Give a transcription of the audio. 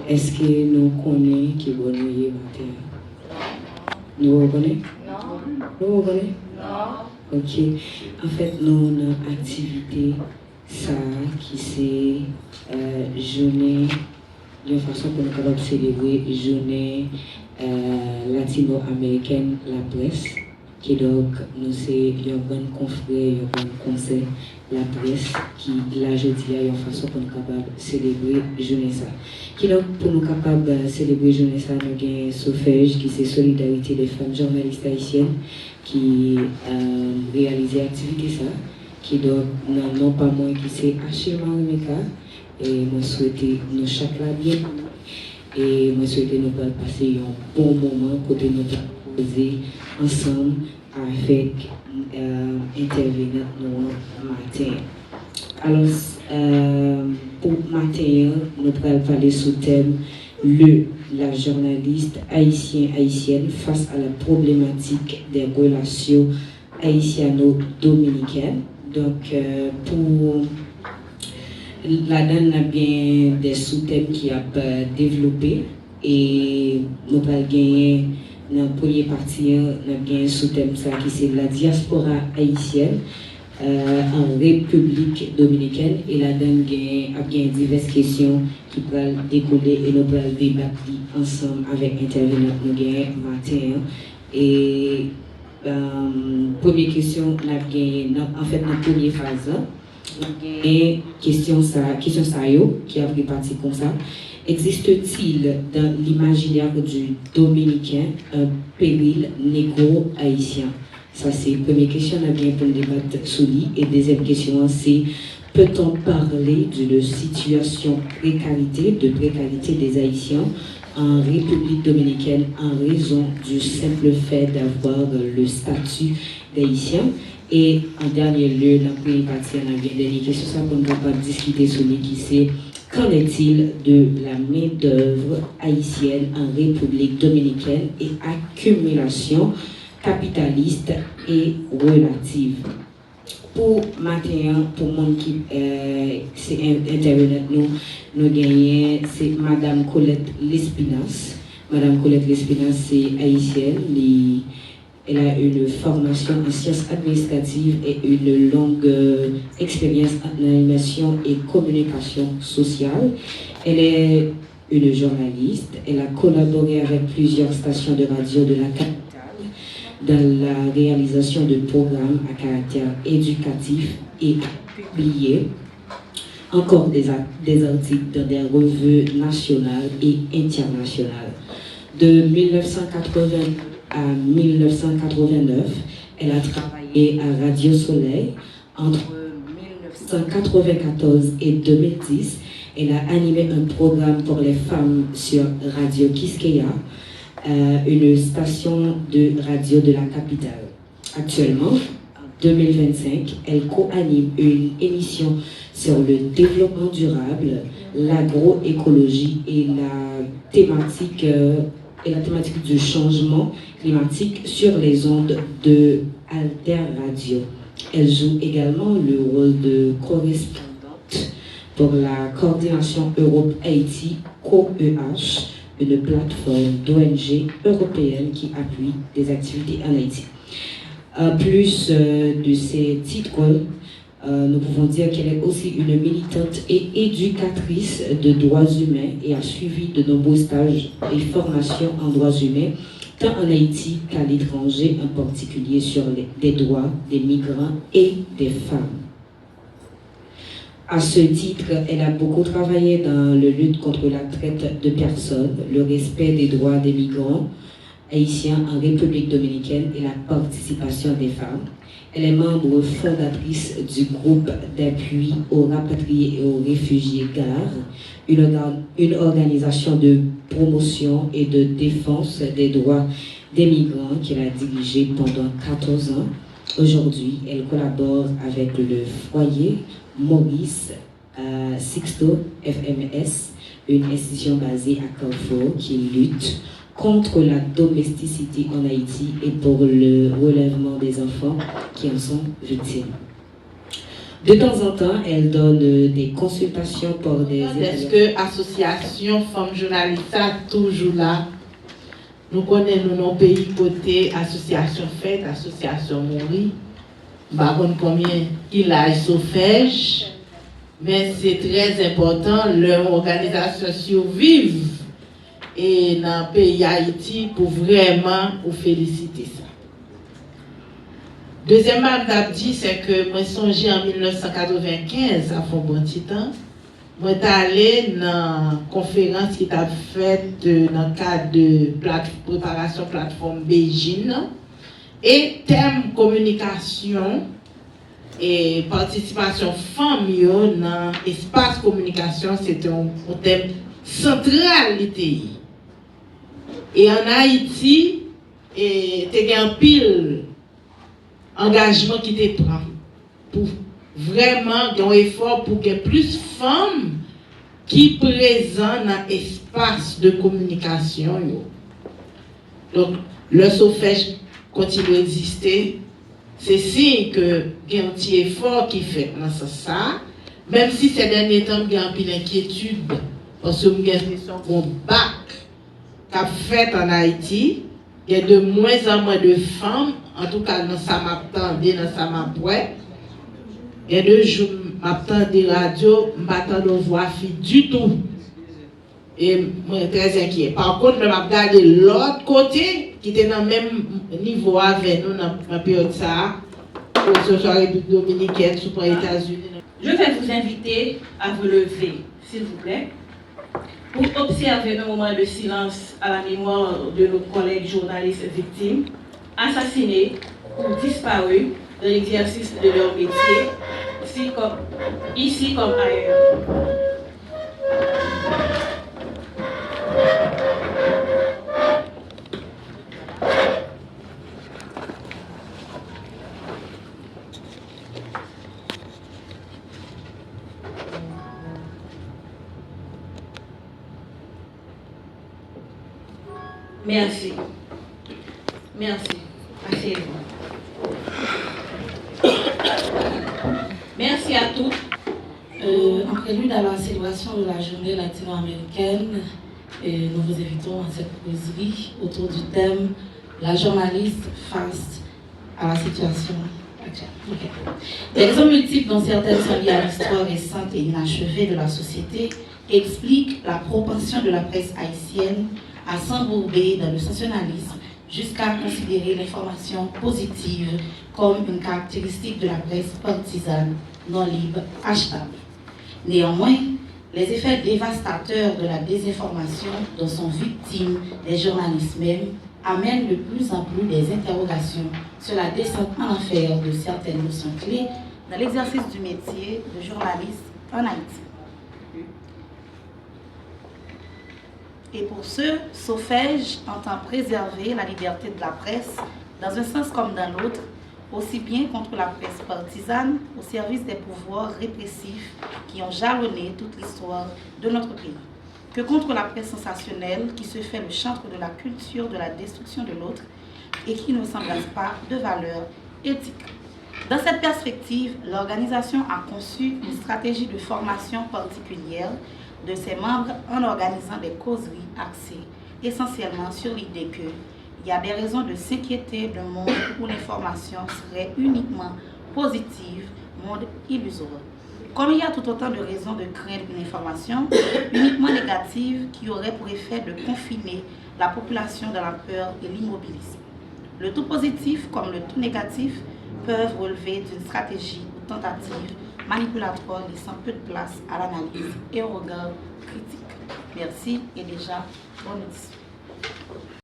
Est-ce que nous connaissons qui bon nous matin? Nous reconnaissons? Non. Nous reconnaissons? Non. Ok. En fait, nous avons une activité ça qui c'est journée, d'une façon pour nous capables célébrer journée latino-américaine la presse. Qui donc nous c'est un bon confrère, un bon conseil la presse qui là jeudi a une façon pour nous capables célébrer journée ça. Qui donc pour nous capables célébrer journée ça nous gain Sofej qui c'est solidarité des femmes journalistes haïtiennes qui réalisait activité ça qui donc non pas moins qui c'est Achille Marimeka et moi souhaiter nous chaque là bien et moi souhaiter nous passer un bon moment côté nous poser ensemble avec intervenant nous matin. Alors pour matin nous allons parler sous thème la journaliste haïtienne face à la problématique des relations haïtiano-dominicaines. Donc pour la donne a bien des sous-thèmes qui a développé et nous allons gagner dans la première partie, nous avons gagné un sous-thème qui c'est la diaspora haïtienne en République dominicaine et la donne a gagné diverses questions qui pourraient décoller et nous allons débattre ensemble avec intervenants nous gagnons matin et première question nous avons gagné en fait dans la première phase et question ça qui a pris partie comme ça. Existe-t-il dans l'imaginaire du Dominicain un péril négro-haïtien? Ça c'est la première question, on a bien pour le débattre sous lui. Et deuxième question, c'est peut-on parler d'une situation de précarité des Haïtiens en République dominicaine en raison du simple fait d'avoir le statut d'Haïtien? Et en dernier lieu, dans la première partie, on a bien dernière question, ça pour nous pas discuter sur lui qui c'est qu'en est-il de la main-d'œuvre haïtienne en République dominicaine et accumulation capitaliste et relative? Pour matin, pour mon qui c'est intervenant nous gagnons, c'est Madame Colette Lespinasse. Madame Colette Lespinasse, c'est haïtienne. Elle a une formation en sciences administratives et une longue expérience en animation et communication sociale. Elle est une journaliste. Elle a collaboré avec plusieurs stations de radio de la capitale dans la réalisation de programmes à caractère éducatif et a publié encore des articles dans des revues nationales et internationales. De 1980 à 1989, elle a travaillé à Radio Soleil. Entre 1994 et 2010, elle a animé un programme pour les femmes sur Radio Quisqueya, une station de radio de la capitale. Actuellement, en 2025, elle co-anime une émission sur le développement durable, l'agroécologie et la thématique du changement climatique sur les ondes de Alter Radio. Elle joue également le rôle de correspondante pour la coordination Europe-Haïti, COEH, une plateforme d'ONG européenne qui appuie des activités en Haïti. Plus de ces titres, nous pouvons dire qu'elle est aussi une militante et éducatrice de droits humains et a suivi de nombreux stages et formations en droits humains, tant en Haïti qu'à l'étranger, en particulier sur les droits des migrants et des femmes. À ce titre, elle a beaucoup travaillé dans la lutte contre la traite de personnes, le respect des droits des migrants haïtiens en République dominicaine et la participation des femmes. Elle est membre fondatrice du groupe d'appui aux rapatriés et aux réfugiés GAR, une organisation de promotion et de défense des droits des migrants qu'elle a dirigée pendant 14 ans. Aujourd'hui, elle collabore avec le foyer Maurice Sixto FMS, une institution basée à Carrefour qui lutte contre la domesticité en Haïti et pour le relèvement des enfants qui en sont victimes. De temps en temps, elle donne des consultations pour des... Est-ce que l'association Femmes Journalistes est toujours là? Nous connaissons nos pays côté association faite, association mourie. Par contre, combien il a SOFEJ, mais c'est très important, leur organisation survive et dans le pays Haïti pour vraiment vous féliciter ça. Deuxièmement, dit c'est que moi songé en 1995 à fond bon petit temps. Moi suis allé dans une conférence qui t'a faite dans le cadre de préparation plateforme Beijing et thème communication et participation femmes dans l'espace communication, c'était un thème central du pays. Et en Haïti, il y a un pile engagement qui te prend pour vraiment un effort pour qu'il y ait plus de femmes qui sont présentes dans l'espace de communication. Donc, le SOFEJ continue à exister. C'est signe que il y a un petit effort qui fait dans ça. Même si ces derniers temps, il y a un peu d'inquiétude parce que il y a un bac qu'a fait en Haïti. Il y a de moins en moins de femmes, en tout cas dans ça m'attendait, dans ça m'appouait. Il y a 2 jours, m'attendais radio, m'attendais voix fille du tout. Et moi, très inquiet. Par contre, je vais regarder l'autre côté, qui était dans le même niveau avec nous dans la période ça, pour ce soit République Dominicaine, sous les États-Unis. Je vais vous inviter à vous lever, s'il vous plaît, pour observer un moment de silence à la mémoire de nos collègues journalistes victimes, assassinés ou disparus dans l'exercice de leur métier, ici comme ailleurs. Merci. Merci. Asseyez-vous. Merci à tous. En prélude à la célébration de la journée latino-américaine, nous vous invitons à cette causerie autour du thème « La journaliste face à la situation actuelle ». Okay. Des raisons multiples, dont certaines sont liées à l'histoire récente et inachevée de la société, expliquent la propension de la presse haïtienne à s'embourber dans le sensationnalisme jusqu'à considérer l'information positive comme une caractéristique de la presse partisane, non libre, achetable. Néanmoins, les effets dévastateurs de la désinformation dont sont victimes les journalistes mêmes amènent de plus en plus des interrogations sur la descente en enfer de certaines notions clés dans l'exercice du métier de journaliste en Haïti. Et pour ce, SOFEJ entend préserver la liberté de la presse dans un sens comme dans l'autre, aussi bien contre la presse partisane au service des pouvoirs répressifs qui ont jalonné toute l'histoire de notre pays, que contre la presse sensationnelle qui se fait le chantre de la culture de la destruction de l'autre et qui ne s'engage pas de valeurs éthiques. Dans cette perspective, l'organisation a conçu une stratégie de formation particulière de ses membres en organisant des causeries axées essentiellement sur l'idée qu'il y a des raisons de s'inquiéter d'un monde où l'information serait uniquement positive, monde illusoire. Comme il y a tout autant de raisons de craindre une information uniquement négative qui aurait pour effet de confiner la population dans la peur et l'immobilisme. Le tout positif comme le tout négatif peuvent relever d'une stratégie ou tentative manipulatoire laissant peu de place à l'analyse et au regard critique. Merci et déjà, bonne audition.